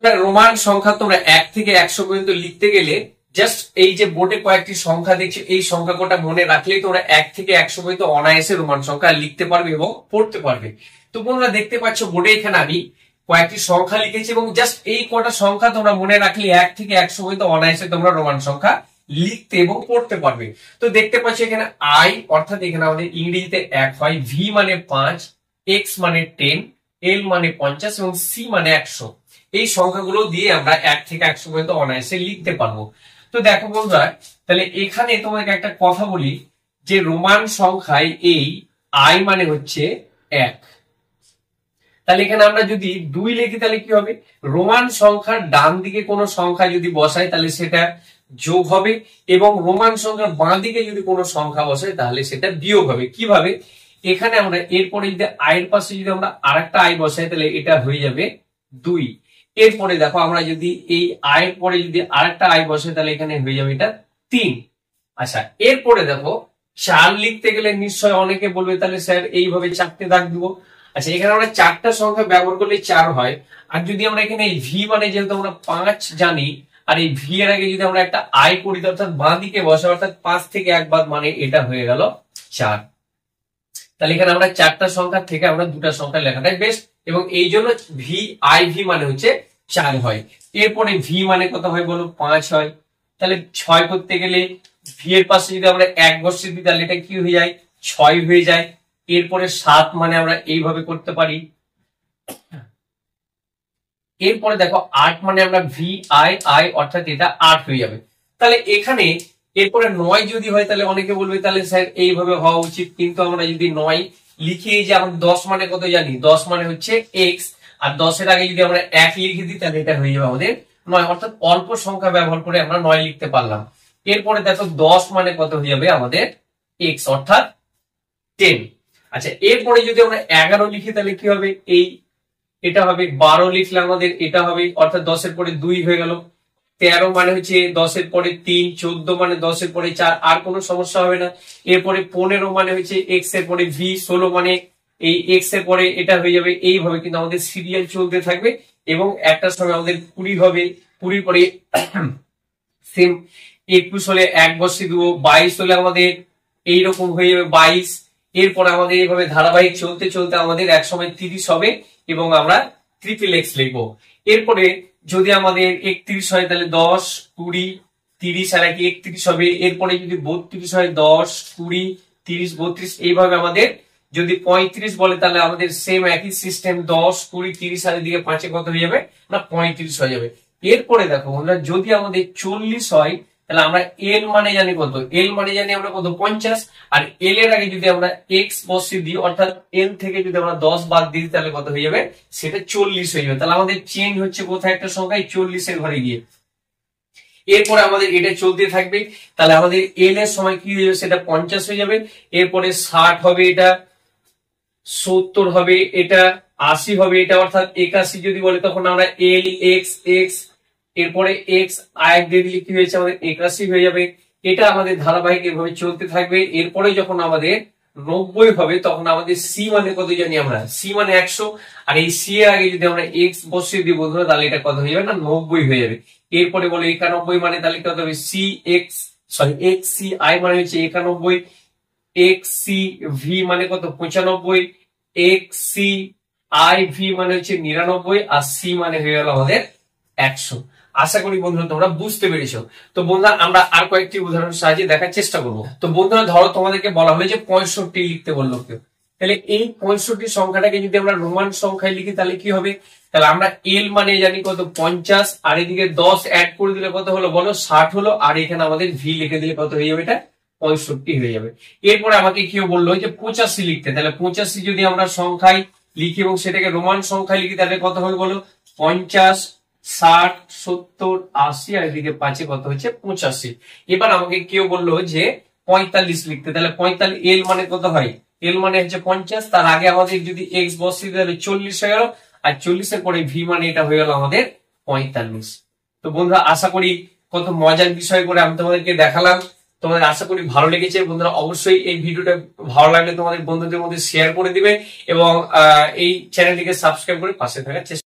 Roman সংখ্যা তোমরা 1 থেকে 100 পর্যন্ত লিখতে গেলে জাস্ট এই যে বোর্ডে কয়েকটি সংখ্যা দেখছো, এই সংখ্যা কটা মনে রাখলেই তোমরা 1 থেকে 100 পর্যন্ত অনায়াসে রোমান সংখ্যা লিখতে পারবে এবং পড়তে পারবে। তো তোমরা দেখতে পাচ্ছ বোর্ডে এখানে আমি কয়েকটি সংখ্যা লিখেছি এবং জাস্ট এই কটা সংখ্যা তোমরা মনে রাখলে 1 থেকে 100 পর্যন্ত অনায়াসে তোমরা রোমান সংখ্যা লিখতে এবং পড়তে পারবে। তো দেখতে পাচ্ছ এখানে আই অর্থাৎ এখানে আমাদের ইংরেজিতে 1 হয়, ভি মানে 5, এক্স মানে 10, এল মানে 50 এবং সি মানে 100। এই সংখ্যাগুলো দিয়ে আমরা 1 থেকে 100 পর্যন্ত অনায়াসে লিখতে পারবো। তো দেখো বন্ধুরা, তাহলে এখানে তোমাকে একটা কথা বলি যে রোমান সংখ্যায় এই আই মানে হচ্ছে 1, তাহলে এখানে আমরা যদি 2 লিখি তাহলে কি হবে? রোমান সংখ্যার ডান দিকে কোনো সংখ্যা যদি বসাই তাহলে সেটা যোগ হবে এবং রোমান সংখ্যার বাঁ দিকে যদি কোনো সংখ্যা বসাই তাহলে সেটা বিয়োগ হবে। কিভাবে? এখানে আমরা এরপরে যদি আই এর পাশে যদি আমরা আরেকটা আই বসাই তাহলে এটা হয়ে যাবে 2। এরপরে দেখো আমরা যদি এই আই এর পরে যদি আরেকটা আই বসাই তাহলে এখানে হয়ে যাবে এটা 3। আচ্ছা, এরপরে দেখো 4 লিখতে গেলে নিশ্চয় অনেকে বলবে তাহলে স্যার এইভাবে 4টে দাগ দিব। আচ্ছা, এখানে আমরা 4টা সংখ্যা ব্যবহার করলে 4 হয়। আর যদি আমরা এখানে এই ভি মানে যেহেতু আমরা 5 জানি আর এই ভি এর আগে যদি আমরা একটা আই করি অর্থাৎ বাঁ দিকে বসে অর্থাৎ 5 থেকে 1 বাদ মানে এটা হয়ে গেল 4। তাহলে এখানে আমরা 4টা সংখ্যা থেকে আমরা 2টা সংখ্যা লেখাটাই বেস্ট এবং এই জন্য ভি আই ভি মানে হচ্ছে 4 হয়। এরপরে ভি মানে কত হয় বলো? 5 হয়। তাহলে 6 করতে গেলে ভি এর পাশে যদি আমরা 1 বসিয়ে দিই তাহলে এটা কি হয়ে যায়? 6 হয়ে যায়। এরপরে 7 মানে আমরা এইভাবে করতে পারি। এরপরে দেখো 8 মানে আমরা ভি আই আই অর্থাৎ এটা 8 হয়ে যাবে। তাহলে এখানে এরপরে 9 যদি হয় তাহলে অনেকে বলবে তাহলে স্যার এইভাবে হওয়া উচিত, কিন্তু আমরা যদি 9 লিখি এই যে আমরা 10 মানে কত জানি? 10 মানে হচ্ছে এক্স, আর 10 এর আগে যদি আমরা 1 লিখে দিই তাহলে এটা হয়ে যাবে আমাদের 9, অর্থাৎ অল্প সংখ্যা ব্যবহার করে আমরা 9 লিখতে পারলাম। এরপরে দেখো 10 মানে কত হয়ে যাবে আমাদের? এক্স অর্থাৎ 10। আচ্ছা, এরপরে যদি আমরা 11 লিখি তাহলে কি হবে? এই এটা হবে 12 লিখলে আমাদের এটা হবে অর্থাৎ 10 এর পরে 2 হয়ে গেল। 13 মানে হচ্ছে 10 এর পরে 3, 14 মানে 10 এর পরে 4, আর কোনো সমস্যা হবে না। এরপরে 15 মানে হচ্ছে এক্স এর পরে ভি, 16 মানে এই এক্স এর পরে এটা হয়ে যাবে। এইভাবে কিন্তু আমাদের সিরিয়াল চলতে থাকবে এবং একটা সময় আমাদের 20 হবে, 20 পরে সেম 21 হলে 1 বসিয়ে দেবো, 22 হলে আমাদের এইরকম হয়ে যাবে 22। এরপর আমাদের এইভাবে ধারাবাহিক চলতে চলতে আমাদের এক সময় 30 হবে এবং আমরা ট্রিপল এক্স লিখবো। এরপরে যদি আমাদের 31 হয় তাহলে 10, 20, 30 আর 31 হবে। এরপরে যদি 32 হয় 10, 20, 30, 32 এইভাবে আমাদের যদি 35 বলে তাহলে আমাদের সেম একই সিস্টেম 10, 20, 30 আর এদিকে 5 কত হয়ে যাবে না 35 হয়ে যাবে। এরপরে দেখো আমরা যদি আমাদের 40 হয় তাহলে আমরা এল মানে জানি কত? এল মানে জানি আমরা কত? 50। আর এল এর আগে যদি আমরা এক্স বসিয়ে দিই অর্থাৎ এল থেকে যদি আমরা 10 বাদ দিই তাহলে কত হয়ে যাবে? সেটা 40 হয়ে যাবে। তাহলে আমাদের চেঞ্জ হচ্ছে কোথায়? একটা সংখ্যায় 40 এর ঘরে গিয়ে। এরপরে আমাদের এটা চলতে থাকবে, তাহলে আমাদের এল এর সময় কি হয়ে যাবে? সেটা 50 হয়ে যাবে। এরপরে 60 হবে, এটা 70 হবে, এটা 80 হবে, এটা অর্থাৎ 81 যদি বলে তখন আমরা এল এক্স এক্স এরপরে এক্স আরেক দিয়ে দিলে কি হয়েছে? আমাদের 81 হয়ে যাবে। এটা আমাদের ধারাবাহিক এভাবে চলতে থাকবে। এরপরে যখন আমাদের 90 হবে তখন আমাদের সি মানে কত জানি আমরা? সি মানে 100, আর এই সি এর আগে যদি আমরা এক্স বসিয়ে দিই বন্ধুরা তাহলে এটা কত হয়ে যাবে না 90 হয়ে যাবে। এরপরে বলে 91 মানে তাহলে কত হবে? C X X C I মানে হচ্ছে 91, এক্স সি ভি মানে কত? 95, এক্স সি আই ভি মানে হচ্ছে 99 আর সি মানে হয়ে গেল আমাদের 100। আশা করি বন্ধুরা তোমরা বুঝতে পেরেছো। তো বন্ধুরা আমরা আর কয়েকটি উদাহরণ সাহায্যে দেখার চেষ্টা করব। তো বন্ধুরা ধরো তোমাদেরকে বলা হলো যে 65 লিখতে বললো কেউ, তাহলে এই 65 সংখ্যাটাকে যদি আমরা রোমান সংখ্যায় লিখি তাহলে কি হবে? তাহলে আমরা এল মানে জানি কত? 50, আর এদিকে 10 অ্যাড করে দিলে কত হলো বলো? 60 হলো, আর এখানে আমাদের ভি লিখে দিলে কত হয়ে যাবে? এটা 65 হয়ে যাবে। এরপরে আমাকে কেউ বললো যে 85 লিখতে, তাহলে 85 যদি আমরা সংখ্যায় লিখি এবং সেটাকে রোমান সংখ্যায় লিখি তাহলে কত হবে বলো? 50, 60, 70, 80 আর এদিকে 5 কত হচ্ছে? 85। এবার আমাকে কেউ বললো যে 45 লিখতে, তাহলে 45 এল মানে কত হয়? এল মানে হচ্ছে 50, তার আগে আমাদের যদি এক্স বসিয়ে তাহলে 40 হয়ে গেল, আর 40 এর পরে ভি মানে এটা হয়ে গেল আমাদের 45। তো বন্ধুরা আশা করি কত মজার বিষয় করে আমি তোমাদেরকে দেখালাম। তোমাদের আশা করি ভালো লেগেছে। বন্ধুরা অবশ্যই এই ভিডিওটা ভালো লাগলে তোমাদের বন্ধুদের মধ্যে শেয়ার করে দিবে এবং এই চ্যানেলটিকে সাবস্ক্রাইব করে পাশে থাকার চেষ্টা